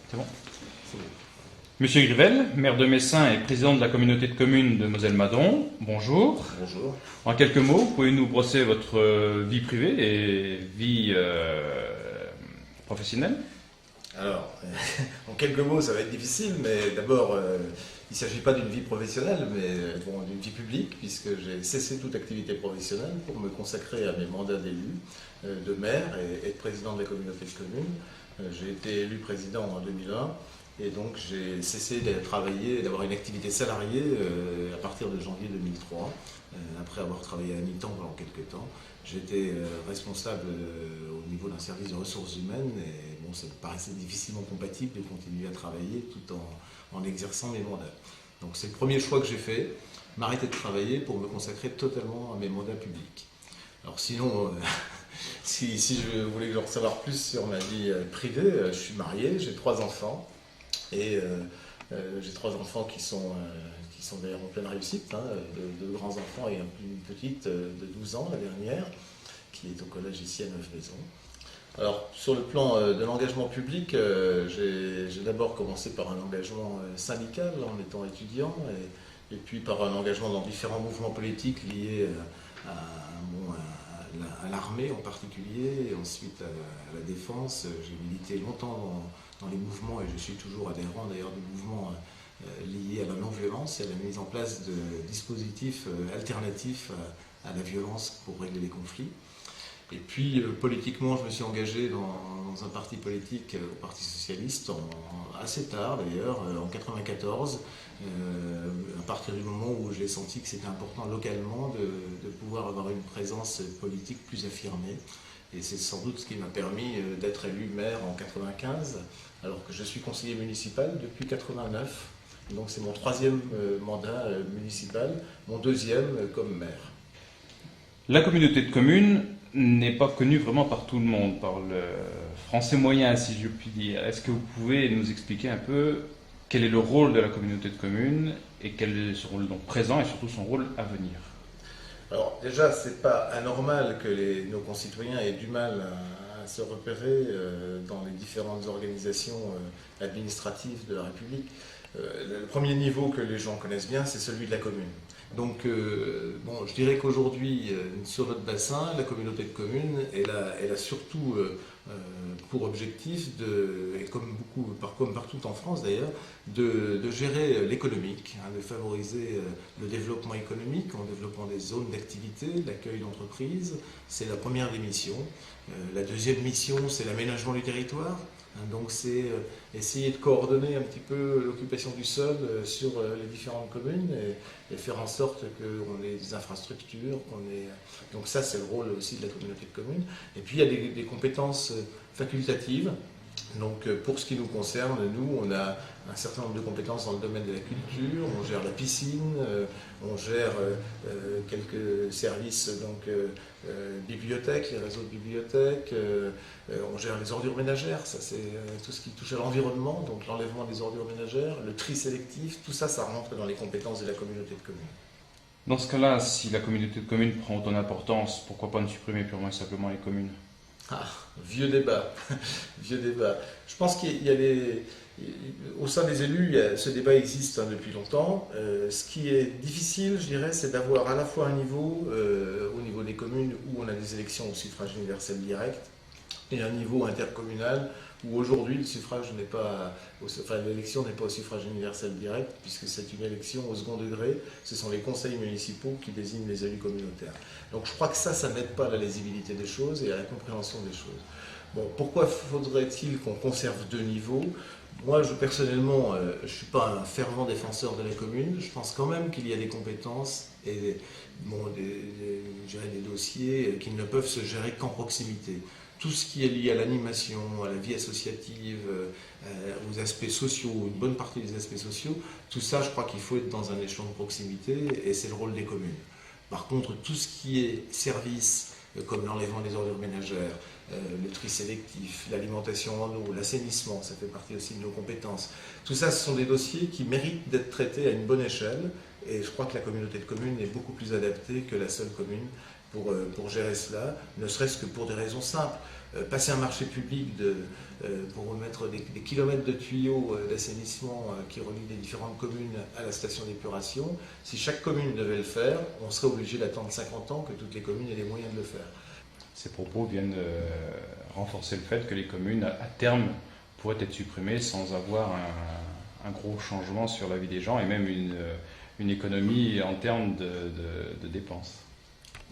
C'est bon. C'est bon. Monsieur Grivel, maire de Messin et président de la communauté de communes de Moselle-Madon, bonjour. Bonjour. En quelques mots, pouvez-nous brosser votre vie privée et vie professionnelle? Alors, en quelques mots, ça va être difficile, mais d'abord, il ne s'agit pas d'une vie professionnelle, mais bon, d'une vie publique, puisque j'ai cessé toute activité professionnelle pour me consacrer à mes mandats d'élu, de maire et de président de la communauté de communes. J'ai été élu président en 2001. Et donc j'ai cessé de travailler, d'avoir une activité salariée à partir de janvier 2003, après avoir travaillé à mi-temps pendant quelques temps. J'étais responsable au niveau d'un service de ressources humaines et bon, ça me paraissait difficilement compatible de continuer à travailler tout en exerçant mes mandats. Donc c'est le premier choix que j'ai fait, m'arrêter de travailler pour me consacrer totalement à mes mandats publics. Alors sinon, si je voulais en savoir plus sur ma vie privée, je suis marié, j'ai 3 enfants. Et j'ai 3 enfants qui sont d'ailleurs en pleine réussite, hein, de grands enfants et une petite de 12 ans, la dernière, qui est au collège ici à Neuve-Maison. Alors, sur le plan de l'engagement public, j'ai d'abord commencé par un engagement syndical en étant étudiant, et puis par un engagement dans différents mouvements politiques liés à l'armée en particulier, et ensuite à la défense. J'ai milité longtemps dans les mouvements, et je suis toujours adhérent d'ailleurs des mouvements liés à la non-violence et à la mise en place de dispositifs alternatifs à la violence pour régler les conflits. Et puis politiquement, je me suis engagé dans un parti politique, au Parti Socialiste, assez tard d'ailleurs, en 1994, à partir du moment où j'ai senti que c'était important localement de pouvoir avoir une présence politique plus affirmée. Et c'est sans doute ce qui m'a permis d'être élu maire en 1995, alors que je suis conseiller municipal depuis 1989. Donc c'est mon 3e mandat municipal, mon 2e comme maire. La communauté de communes n'est pas connue vraiment par tout le monde, par le français moyen, si je puis dire. Est-ce que vous pouvez nous expliquer un peu quel est le rôle de la communauté de communes et quel est son rôle donc présent et surtout son rôle à venir? Alors déjà, c'est pas anormal que nos concitoyens aient du mal à se repérer dans les différentes organisations administratives de la République. Le premier niveau que les gens connaissent bien, c'est celui de la commune. Donc, bon, je dirais qu'aujourd'hui, sur notre bassin, la communauté de communes, elle a surtout pour objectif, et comme partout en France d'ailleurs, de gérer l'économique, hein, de favoriser le développement économique en développant des zones d'activité, l'accueil d'entreprises. C'est la première des missions. La deuxième mission, c'est l'aménagement du territoire. Donc c'est essayer de coordonner un petit peu l'occupation du sol sur les différentes communes et faire en sorte qu'on ait des infrastructures, donc ça c'est le rôle aussi de la communauté de communes. Et puis il y a des compétences facultatives. Donc pour ce qui nous concerne, nous on a un certain nombre de compétences dans le domaine de la culture, on gère la piscine, on gère quelques services, donc bibliothèques, les réseaux de bibliothèques, on gère les ordures ménagères, ça c'est tout ce qui touche à l'environnement, donc l'enlèvement des ordures ménagères, le tri sélectif, tout ça, ça rentre dans les compétences de la communauté de communes. Dans ce cas-là, si la communauté de communes prend autant d'importance, pourquoi pas ne supprimer purement et simplement les communes? Ah, vieux débat, vieux débat. Je pense qu'il y a au sein des élus, ce débat existe depuis longtemps. Ce qui est difficile, je dirais, c'est d'avoir à la fois un niveau, au niveau des communes où on a des élections au suffrage universel direct, et un niveau intercommunal où aujourd'hui le suffrage n'est pas, enfin l'élection n'est pas au suffrage universel direct, puisque c'est une élection au second degré. Ce sont les conseils municipaux qui désignent les élus communautaires. Donc je crois que ça n'aide pas à la lisibilité des choses et à la compréhension des choses. Bon, pourquoi faudrait-il qu'on conserve 2 niveaux? Moi, personnellement, je ne suis pas un fervent défenseur de la commune. Je pense quand même qu'il y a des compétences et des dossiers qui ne peuvent se gérer qu'en proximité. Tout ce qui est lié à l'animation, à la vie associative, aux aspects sociaux, une bonne partie des aspects sociaux, tout ça, je crois qu'il faut être dans un échelon de proximité et c'est le rôle des communes. Par contre, tout ce qui est service, comme l'enlèvement des ordures ménagères, le tri sélectif, l'alimentation en eau, l'assainissement, ça fait partie aussi de nos compétences. Tout ça, ce sont des dossiers qui méritent d'être traités à une bonne échelle et je crois que la communauté de communes est beaucoup plus adaptée que la seule commune pour gérer cela, ne serait-ce que pour des raisons simples. Passer un marché public pour remettre des kilomètres de tuyaux d'assainissement qui relient les différentes communes à la station d'épuration, si chaque commune devait le faire, on serait obligé d'attendre 50 ans que toutes les communes aient les moyens de le faire. Ces propos viennent renforcer le fait que les communes, à terme, pourraient être supprimées sans avoir un gros changement sur la vie des gens et même une économie en termes de dépenses.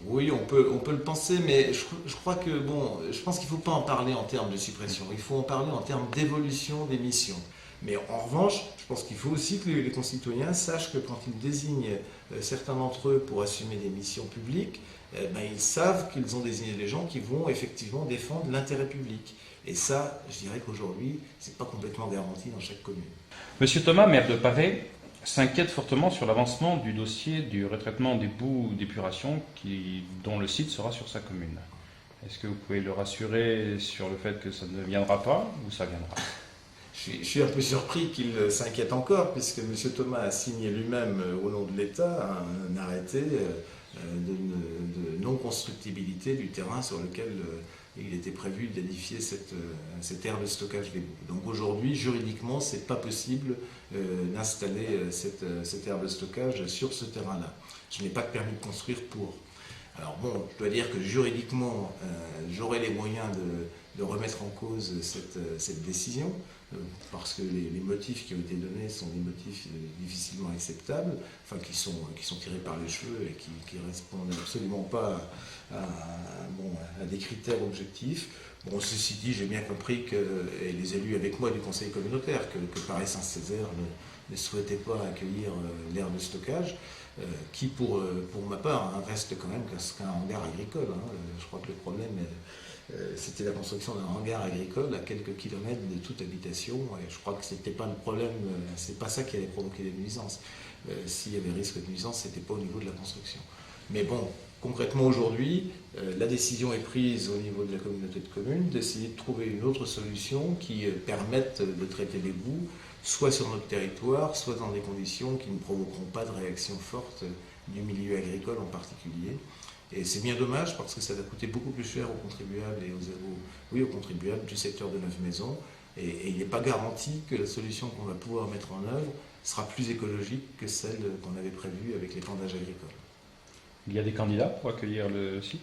Oui, on peut le penser, mais je crois que, je pense qu'il ne faut pas en parler en termes de suppression, il faut en parler en termes d'évolution des missions. Mais en revanche, je pense qu'il faut aussi que les concitoyens sachent que quand ils désignent certains d'entre eux pour assumer des missions publiques, ils savent qu'ils ont désigné des gens qui vont effectivement défendre l'intérêt public. Et ça, je dirais qu'aujourd'hui, ce n'est pas complètement garanti dans chaque commune. Monsieur Thomas, maire de Paray, s'inquiète fortement sur l'avancement du dossier du retraitement des boues d'épuration dont le site sera sur sa commune. Est-ce que vous pouvez le rassurer sur le fait que ça ne viendra pas ou ça viendra ? Je suis un peu surpris qu'il s'inquiète encore, puisque M. Thomas a signé lui-même, au nom de l'État, un arrêté de non-constructibilité du terrain sur lequel il était prévu d'édifier cette aire de stockage des boues. Donc aujourd'hui, juridiquement, ce n'est pas possible d'installer cette aire de stockage sur ce terrain-là. Je n'ai pas de permis de construire pour. Alors je dois dire que juridiquement, j'aurai les moyens de remettre en cause cette décision, parce que les motifs qui ont été donnés sont des motifs difficilement acceptables, enfin qui sont tirés par les cheveux et qui ne répondent absolument pas à des critères objectifs. Ceci dit, j'ai bien compris et les élus avec moi du conseil communautaire, que Paray-Saint-Césaire ne souhaitait pas accueillir l'aire de stockage, qui pour ma part reste quand même qu'un hangar agricole. Je crois que le problème c'était la construction d'un hangar agricole à quelques kilomètres de toute habitation, et je crois que c'était pas le problème, c'est pas ça qui allait provoquer des nuisances. S'il y avait risque de nuisance, c'était pas au niveau de la construction. Mais concrètement aujourd'hui, la décision est prise au niveau de la communauté de communes d'essayer de trouver une autre solution qui permette de traiter les boues, soit sur notre territoire, soit dans des conditions qui ne provoqueront pas de réaction forte du milieu agricole en particulier. Et c'est bien dommage parce que ça va coûter beaucoup plus cher aux contribuables et aux contribuables du secteur de Neuve Maisons. Et il n'est pas garanti que la solution qu'on va pouvoir mettre en œuvre sera plus écologique que celle qu'on avait prévue avec l'épandage agricole. Il y a des candidats pour accueillir le site ?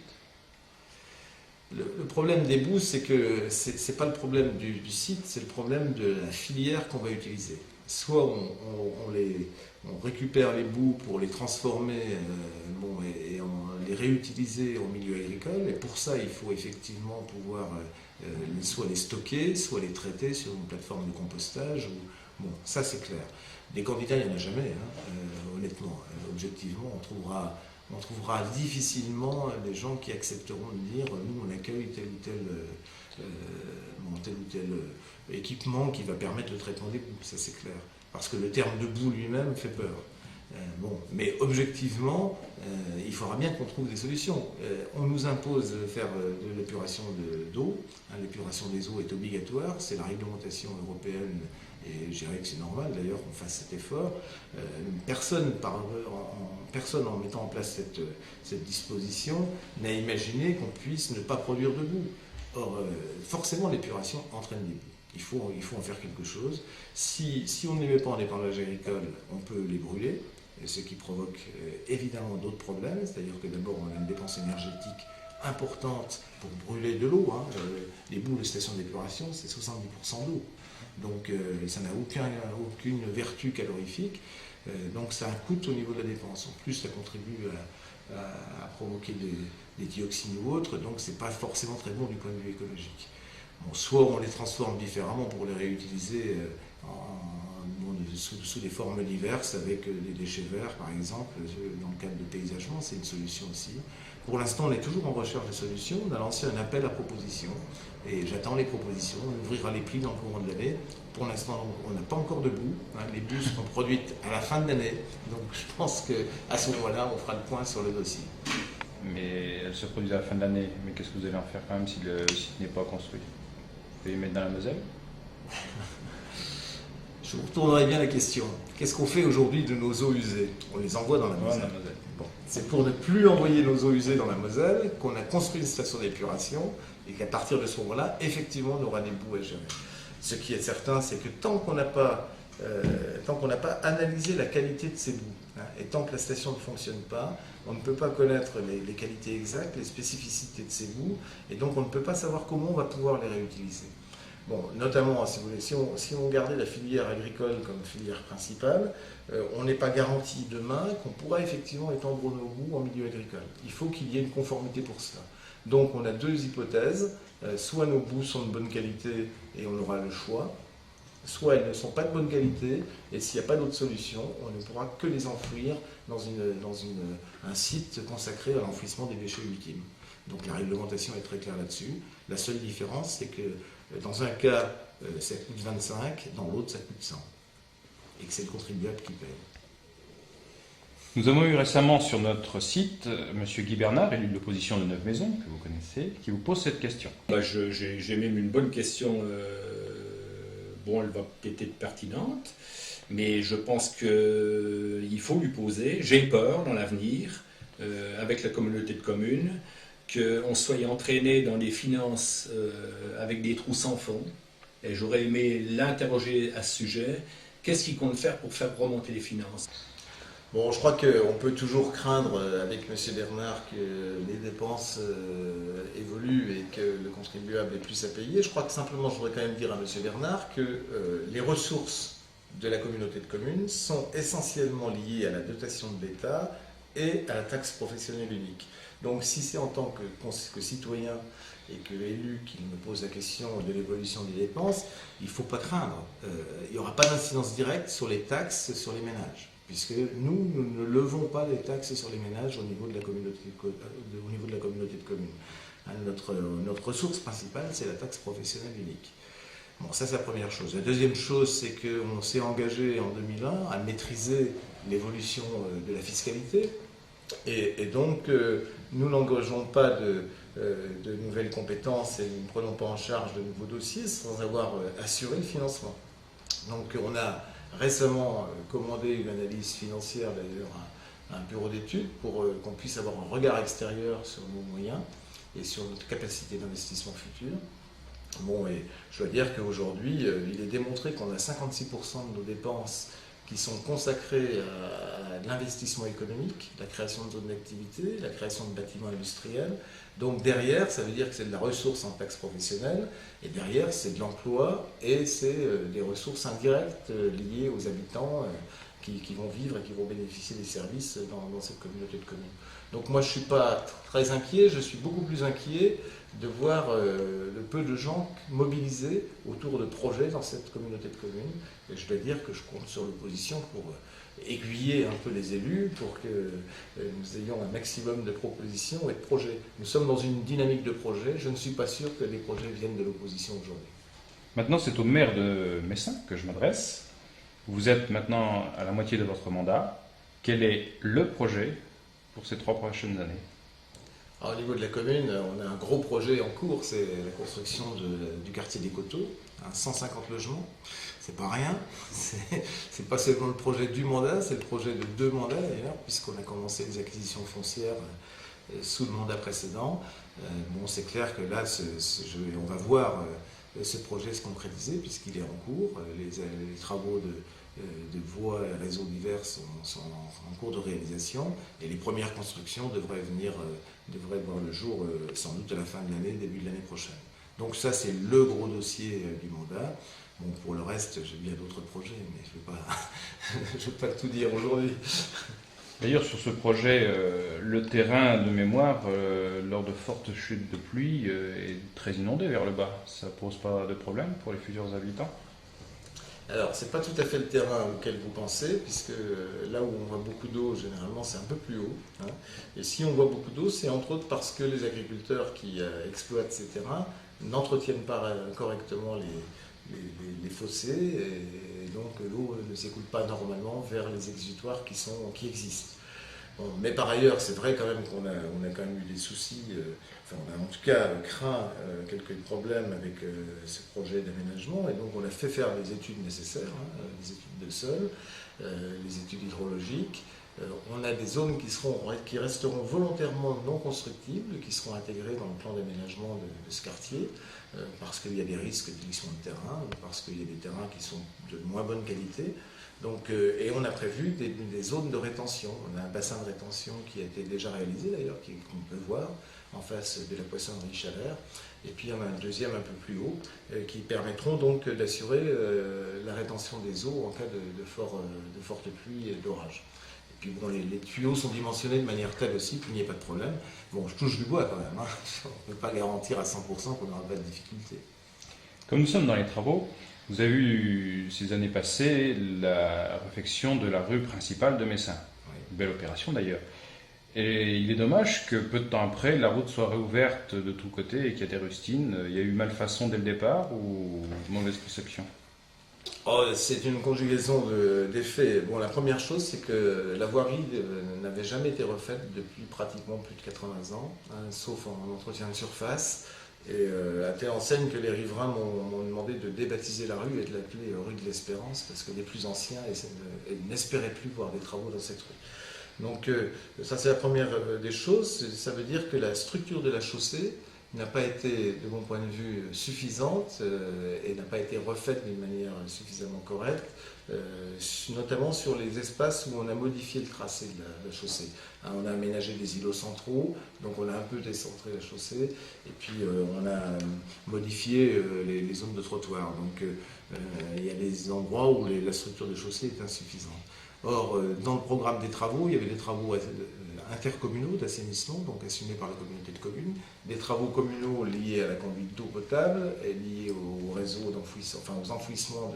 Le problème des boues, c'est que ce n'est pas le problème du site, c'est le problème de la filière qu'on va utiliser. Soit on récupère les boues pour les transformer et les réutiliser en milieu agricole, et pour ça il faut effectivement pouvoir soit les stocker, soit les traiter sur une plateforme de compostage. Ça c'est clair. Des candidats, il n'y en a jamais, honnêtement. Objectivement, on trouvera difficilement des gens qui accepteront de dire nous on accueille tel ou tel équipement qui va permettre le traitement des boues, ça c'est clair. Parce que le terme de boue lui-même fait peur. Mais objectivement, il faudra bien qu'on trouve des solutions. On nous impose de faire de l'épuration d'eau. L'épuration des eaux est obligatoire, c'est la réglementation européenne. Et je dirais que c'est normal d'ailleurs qu'on fasse cet effort. Personne en mettant en place cette disposition n'a imaginé qu'on puisse ne pas produire de boue. Or, forcément, l'épuration entraîne des boues. Il faut en faire quelque chose. Si on ne les met pas en épandage agricole, on peut les brûler, ce qui provoque évidemment d'autres problèmes. C'est-à-dire que d'abord, on a une dépense énergétique importante pour brûler de l'eau. Les boues de station d'épuration, c'est 70% d'eau. Donc ça n'a aucune vertu calorifique, donc ça a un coût au niveau de la dépense. En plus, ça contribue à provoquer des dioxines ou autres, donc c'est pas forcément très bon du point de vue écologique. Soit on les transforme différemment pour les réutiliser sous des formes diverses, avec des déchets verts par exemple, dans le cadre de paysagement, c'est une solution aussi. Pour l'instant, on est toujours en recherche de solutions. On a lancé un appel à propositions et j'attends les propositions. On ouvrira les plis dans le courant de l'année. Pour l'instant, on n'a pas encore de boues. Les boues seront produites à la fin de l'année. Donc je pense qu'à ce moment-là, on fera le point sur le dossier. Mais elles se produisent à la fin de l'année. Mais qu'est-ce que vous allez en faire quand même si le site n'est pas construit ? Vous pouvez les mettre dans la Moselle ? je vous retournerai bien la question. Qu'est-ce qu'on fait aujourd'hui de nos eaux usées? On les envoie dans la Moselle. Bon. C'est pour ne plus envoyer nos eaux usées dans la Moselle qu'on a construit une station d'épuration et qu'à partir de ce moment-là, effectivement, on aura des boues à gérer. Ce qui est certain, c'est que tant qu'on n'a pas analysé la qualité de ces boues, hein, et tant que la station ne fonctionne pas, on ne peut pas connaître les qualités exactes, les spécificités de ces boues, et donc on ne peut pas savoir comment on va pouvoir les réutiliser. Bon, notamment, si vous voulez, si on gardait la filière agricole comme filière principale, on n'est pas garanti demain qu'on pourra effectivement étendre nos boues en milieu agricole. Il faut qu'il y ait une conformité pour cela. Donc on a deux hypothèses, soit nos boues sont de bonne qualité et on aura le choix, soit elles ne sont pas de bonne qualité et s'il n'y a pas d'autre solution, on ne pourra que les enfouir dans un site consacré à l'enfouissement des déchets ultimes. Donc la réglementation est très claire là-dessus. La seule différence, c'est que dans un cas, ça coûte 25, dans l'autre, ça coûte 100. Et que c'est le contribuable qui paye. Nous avons eu récemment sur notre site M. Guy Bernard, élu de l'opposition de Neuve-Maisons, que vous connaissez, qui vous pose cette question. J'ai même une bonne question. Bon, elle va peut-être être pertinente, mais je pense qu'il faut lui poser. J'ai peur dans l'avenir, avec la communauté de communes, qu'on soit entraîné dans des finances avec des trous sans fond. Et j'aurais aimé l'interroger à ce sujet. Qu'est-ce qu'il compte faire pour faire remonter les finances? Bon, je crois qu'on peut toujours craindre avec M. Bernard que les dépenses évoluent et que le contribuable ait plus à payer. Je crois que simplement, je voudrais quand même dire à M. Bernard que les ressources de la communauté de communes sont essentiellement liées à la dotation de l'État et à la taxe professionnelle unique. Donc si c'est en tant que citoyen et que élu qui me pose la question de l'évolution des dépenses, il ne faut pas craindre. Il n'y aura pas d'incidence directe sur les taxes sur les ménages, puisque nous ne levons pas les taxes sur les ménages au niveau de la communauté de communes. Hein, notre ressource principale, c'est la taxe professionnelle unique. Bon, ça c'est la première chose. La deuxième chose, c'est qu'on s'est engagé en 2001 à maîtriser l'évolution de la fiscalité. Et donc, nous n'engageons pas de nouvelles compétences et nous ne prenons pas en charge de nouveaux dossiers sans avoir assuré le financement. Donc, on a récemment commandé une analyse financière, d'ailleurs, à un bureau d'études pour qu'on puisse avoir un regard extérieur sur nos moyens et sur notre capacité d'investissement futur. Bon, et je dois dire qu'aujourd'hui, il est démontré qu'on a 56% de nos dépenses qui sont consacrés à l'investissement économique, la création de zones d'activité, la création de bâtiments industriels. Donc derrière, ça veut dire que c'est de la ressource en taxe professionnelle, et derrière, c'est de l'emploi, et c'est des ressources indirectes liées aux habitants qui vont vivre et qui vont bénéficier des services dans cette communauté de communes. Donc moi, je ne suis pas très inquiet, je suis beaucoup plus inquiet de voir le peu de gens mobilisés autour de projets dans cette communauté de communes. Et je dois dire que je compte sur l'opposition pour aiguiller un peu les élus, pour que nous ayons un maximum de propositions et de projets. Nous sommes dans une dynamique de projets, je ne suis pas sûr que les projets viennent de l'opposition aujourd'hui. Maintenant, c'est au maire de Messin que je m'adresse. Vous êtes maintenant à la moitié de votre mandat. Quel est le projet pour ces 3 prochaines années? Alors, au niveau de la commune, on a un gros projet en cours, c'est la construction du quartier des Coteaux, 150 logements. C'est pas rien, c'est pas seulement le projet du mandat, c'est le projet de 2 mandats d'ailleurs, puisqu'on a commencé les acquisitions foncières sous le mandat précédent. Bon, c'est clair que là, on va voir ce projet se concrétiser puisqu'il est en cours. Les travaux de voies et réseaux divers sont en cours de réalisation et les premières constructions devraient voir le jour sans doute à la fin de l'année, début de l'année prochaine. Donc ça, c'est le gros dossier du mandat. Bon, pour le reste, j'ai bien d'autres projets, mais je ne vais pas tout dire aujourd'hui. D'ailleurs, sur ce projet, le terrain de mémoire, lors de fortes chutes de pluie, est très inondé vers le bas. Ça ne pose pas de problème pour les futurs habitants? Alors, ce n'est pas tout à fait le terrain auquel vous pensez, puisque là où on voit beaucoup d'eau, généralement, c'est un peu plus haut. Hein. Et si on voit beaucoup d'eau, c'est entre autres parce que les agriculteurs qui exploitent ces terrains n'entretiennent pas correctement les fossés, et donc l'eau ne s'écoule pas normalement vers les exutoires qui existent. Bon, mais par ailleurs, c'est vrai quand même on a quand même eu des soucis, enfin on a en tout cas craint quelques problèmes avec ce projet d'aménagement, et donc on a fait faire les études nécessaires, hein, les études de sol, les études hydrologiques. On a des zones qui resteront volontairement non constructibles, qui seront intégrées dans le plan d'aménagement de ce quartier, parce qu'il y a des risques de glissement de terrain, parce qu'il y a des terrains qui sont de moins bonne qualité. Donc, et on a prévu des zones de rétention. On a un bassin de rétention qui a été déjà réalisé d'ailleurs, qu'on peut voir en face de la poissonnerie Chalère. Et puis il y en a un deuxième un peu plus haut, qui permettront donc d'assurer la rétention des eaux en cas de forte pluie et d'orage. Et puis bon, les tuyaux sont dimensionnés de manière telle aussi qu'il n'y ait pas de problème. Bon, je touche du bois quand même, hein. On ne peut pas garantir à 100% qu'on n'aura pas de difficultés. Comme nous sommes dans les travaux, vous avez eu ces années passées la réfection de la rue principale de Messin. Oui. Belle opération d'ailleurs. Et il est dommage que peu de temps après, la route soit réouverte de tous côtés et qu'il y ait des rustines. Il y a eu malfaçon dès le départ ou mauvaise conception? Oh, c'est une conjugaison d'effets. Bon, la première chose, c'est que la voirie n'avait jamais été refaite depuis pratiquement plus de 80 ans, hein, sauf en entretien de surface. Et à telle enseigne que les riverains m'ont demandé de débaptiser la rue et de l'appeler rue de l'Espérance, parce que les plus anciens n'espéraient plus voir des travaux dans cette rue. Donc ça, c'est la première des choses. Ça veut dire que la structure de la chaussée n'a pas été, de mon point de vue, suffisante et n'a pas été refaite d'une manière suffisamment correcte, notamment sur les espaces où on a modifié le tracé de la chaussée. Hein, on a aménagé des îlots centraux, donc on a un peu décentré la chaussée, et puis on a modifié les zones de trottoir. Donc il y a des endroits où la structure de chaussée est insuffisante. Or, dans le programme des travaux, il y avait des travaux intercommunaux d'assainissement, donc assumés par la communauté de communes, des travaux communaux liés à la conduite d'eau potable et liés au réseau d'enfouissement, enfin aux enfouissements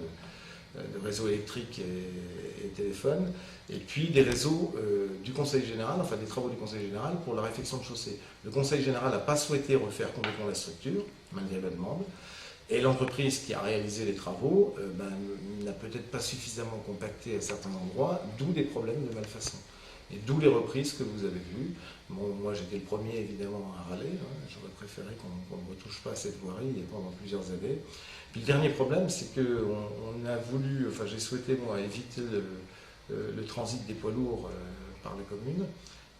de réseaux électriques et téléphones, et puis des réseaux du Conseil général, enfin des travaux du Conseil général pour la réfection de chaussée. Le Conseil général n'a pas souhaité refaire complètement la structure, malgré la demande. Et l'entreprise qui a réalisé les travaux n'a peut-être pas suffisamment compacté à certains endroits, d'où des problèmes de malfaçon. Et d'où les reprises que vous avez vues. Bon, moi, j'étais le premier, évidemment, à râler. Hein. J'aurais préféré qu'on ne retouche pas à cette voirie pendant plusieurs années. Puis le dernier problème, c'est qu'on a voulu, enfin j'ai souhaité, moi, éviter le transit des poids lourds par les communes.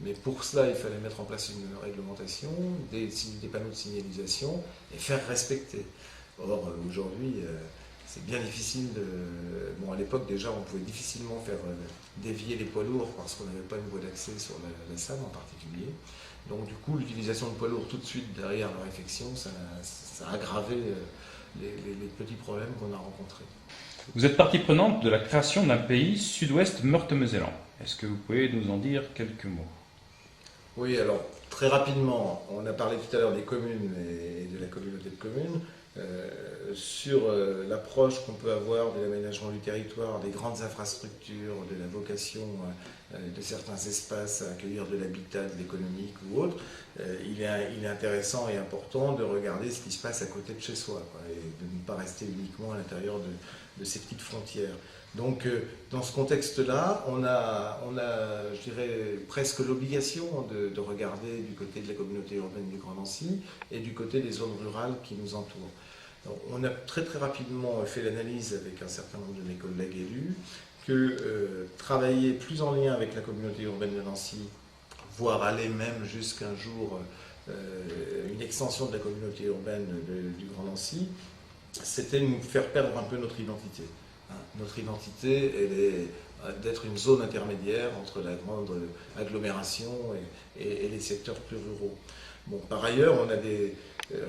Mais pour cela, il fallait mettre en place une réglementation, des panneaux de signalisation et faire respecter. Or, aujourd'hui, c'est bien difficile de... Bon, à l'époque, déjà, on pouvait difficilement faire dévier les poids lourds parce qu'on n'avait pas une voie d'accès sur la Saône en particulier. Donc, du coup, l'utilisation de poids lourds tout de suite derrière la réfection, ça a aggravé les petits problèmes qu'on a rencontrés. Vous êtes partie prenante de la création d'un pays sud-ouest Meurthe-Mosellan. Est-ce que vous pouvez nous en dire quelques mots? Oui, alors, très rapidement, on a parlé tout à l'heure des communes et de la communauté de communes. Sur l'approche qu'on peut avoir de l'aménagement du territoire, des grandes infrastructures, de la vocation de certains espaces à accueillir de l'habitat, de l'économique ou autre, il est intéressant et important de regarder ce qui se passe à côté de chez soi, quoi, et de ne pas rester uniquement à l'intérieur de ces petites frontières. Donc, dans ce contexte-là, on a, je dirais, presque l'obligation de regarder du côté de la communauté urbaine du Grand Nancy et du côté des zones rurales qui nous entourent. Donc, on a très très rapidement fait l'analyse avec un certain nombre de mes collègues élus que travailler plus en lien avec la communauté urbaine de Nancy, voire aller même jusqu'un jour une extension de la communauté urbaine du Grand Nancy, c'était nous faire perdre un peu notre identité. Notre identité, elle est d'être une zone intermédiaire entre la grande agglomération et les secteurs plus ruraux. Bon, par ailleurs, on a des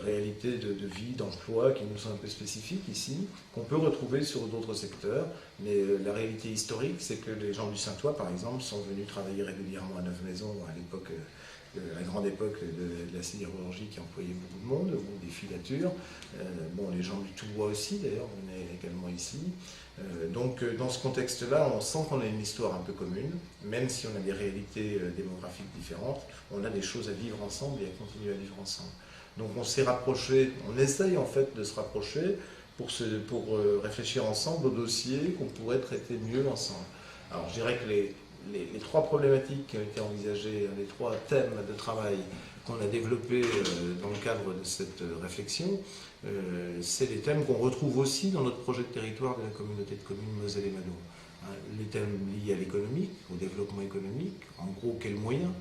réalités de vie, d'emploi qui nous sont un peu spécifiques ici, qu'on peut retrouver sur d'autres secteurs. Mais la réalité historique, c'est que les gens du Saintois, par exemple, sont venus travailler régulièrement à Neuve-Maisons à l'époque, la grande époque de la sidérurgie qui employait beaucoup de monde, ou des filatures. Bon, les gens du Toubois aussi, d'ailleurs, venaient également ici. Donc, dans ce contexte-là, on sent qu'on a une histoire un peu commune, même si on a des réalités démographiques différentes, on a des choses à vivre ensemble et à continuer à vivre ensemble. Donc, on s'est rapproché, on essaye en fait de se rapprocher pour réfléchir ensemble aux dossiers qu'on pourrait traiter mieux ensemble. Alors, je dirais que les trois problématiques qui ont été envisagées, les trois thèmes de travail qu'on a développés dans le cadre de cette réflexion, c'est des thèmes qu'on retrouve aussi dans notre projet de territoire de la communauté de communes Moselle et Madon. Les thèmes liés à l'économique, au développement économique, en gros, quels moyens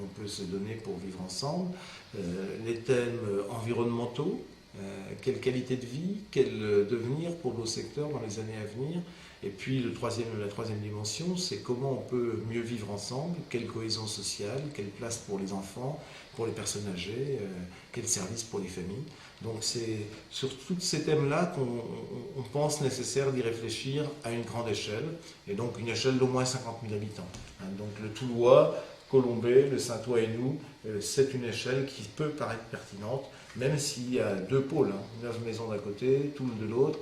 on peut se donner pour vivre ensemble, les thèmes environnementaux, quelle qualité de vie, quel devenir pour nos secteurs dans les années à venir. Et puis la troisième dimension, c'est comment on peut mieux vivre ensemble, quelle cohésion sociale, quelle place pour les enfants, pour les personnes âgées, quel service pour les familles. Donc c'est sur tous ces thèmes-là qu'on pense nécessaire d'y réfléchir à une grande échelle, et donc une échelle d'au moins 50 000 habitants. Donc le Toulois, Colombais, le Saintois et nous, c'est une échelle qui peut paraître pertinente, même s'il y a deux pôles, 9 maisons d'un côté, Toul de l'autre,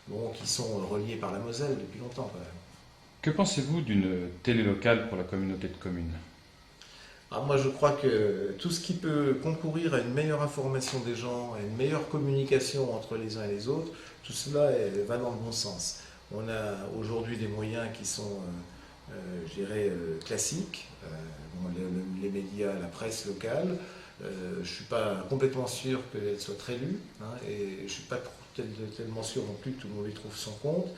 bon, qui sont reliés par la Moselle depuis longtemps quand même. Que pensez-vous d'une télé locale pour la communauté de communes? Moi, je crois que tout ce qui peut concourir à une meilleure information des gens, à une meilleure communication entre les uns et les autres, tout cela va dans le bon sens. On a aujourd'hui des moyens qui sont, je dirais, classiques, les médias, la presse locale. Je ne suis pas complètement sûr qu'elle soit très lue, et je ne suis pas tellement sûr non plus que tout le monde y trouve son compte.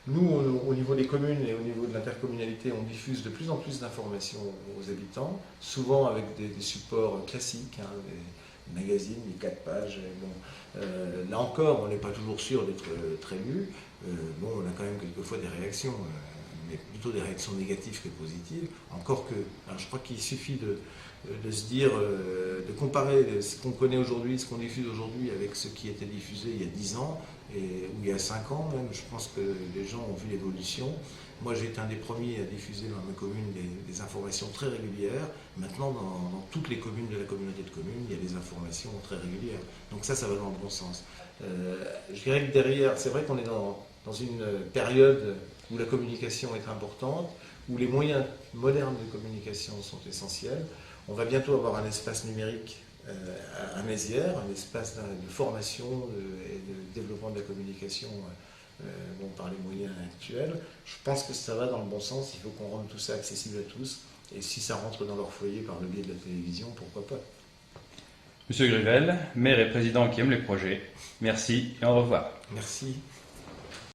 Nous, au niveau des communes et au niveau de l'intercommunalité, on diffuse de plus en plus d'informations aux habitants, souvent avec des supports classiques, des magazines, les 4 pages. Là encore, on n'est pas toujours sûr d'être très lu. On a quand même quelquefois des réactions, mais plutôt des réactions négatives que positives. Encore que, je crois qu'il suffit de se dire, de comparer ce qu'on connaît aujourd'hui, ce qu'on diffuse aujourd'hui avec ce qui était diffusé il y a 10 ans, ou il y a 5 ans même. Je pense que les gens ont vu l'évolution. Moi, j'ai été un des premiers à diffuser dans ma commune des informations très régulières. Maintenant, dans toutes les communes de la communauté de communes, il y a des informations très régulières. Donc ça va dans le bon sens. Je dirais que derrière, c'est vrai qu'on est dans une période où la communication est importante, où les moyens modernes de communication sont essentiels. On va bientôt avoir un espace numérique à Mézières, un espace de formation et de développement de la communication par les moyens actuels. Je pense que ça va dans le bon sens, il faut qu'on rende tout ça accessible à tous, et si ça rentre dans leur foyer par le biais de la télévision, pourquoi pas. Monsieur Grivel, maire et président qui aime les projets, merci et au revoir. Merci.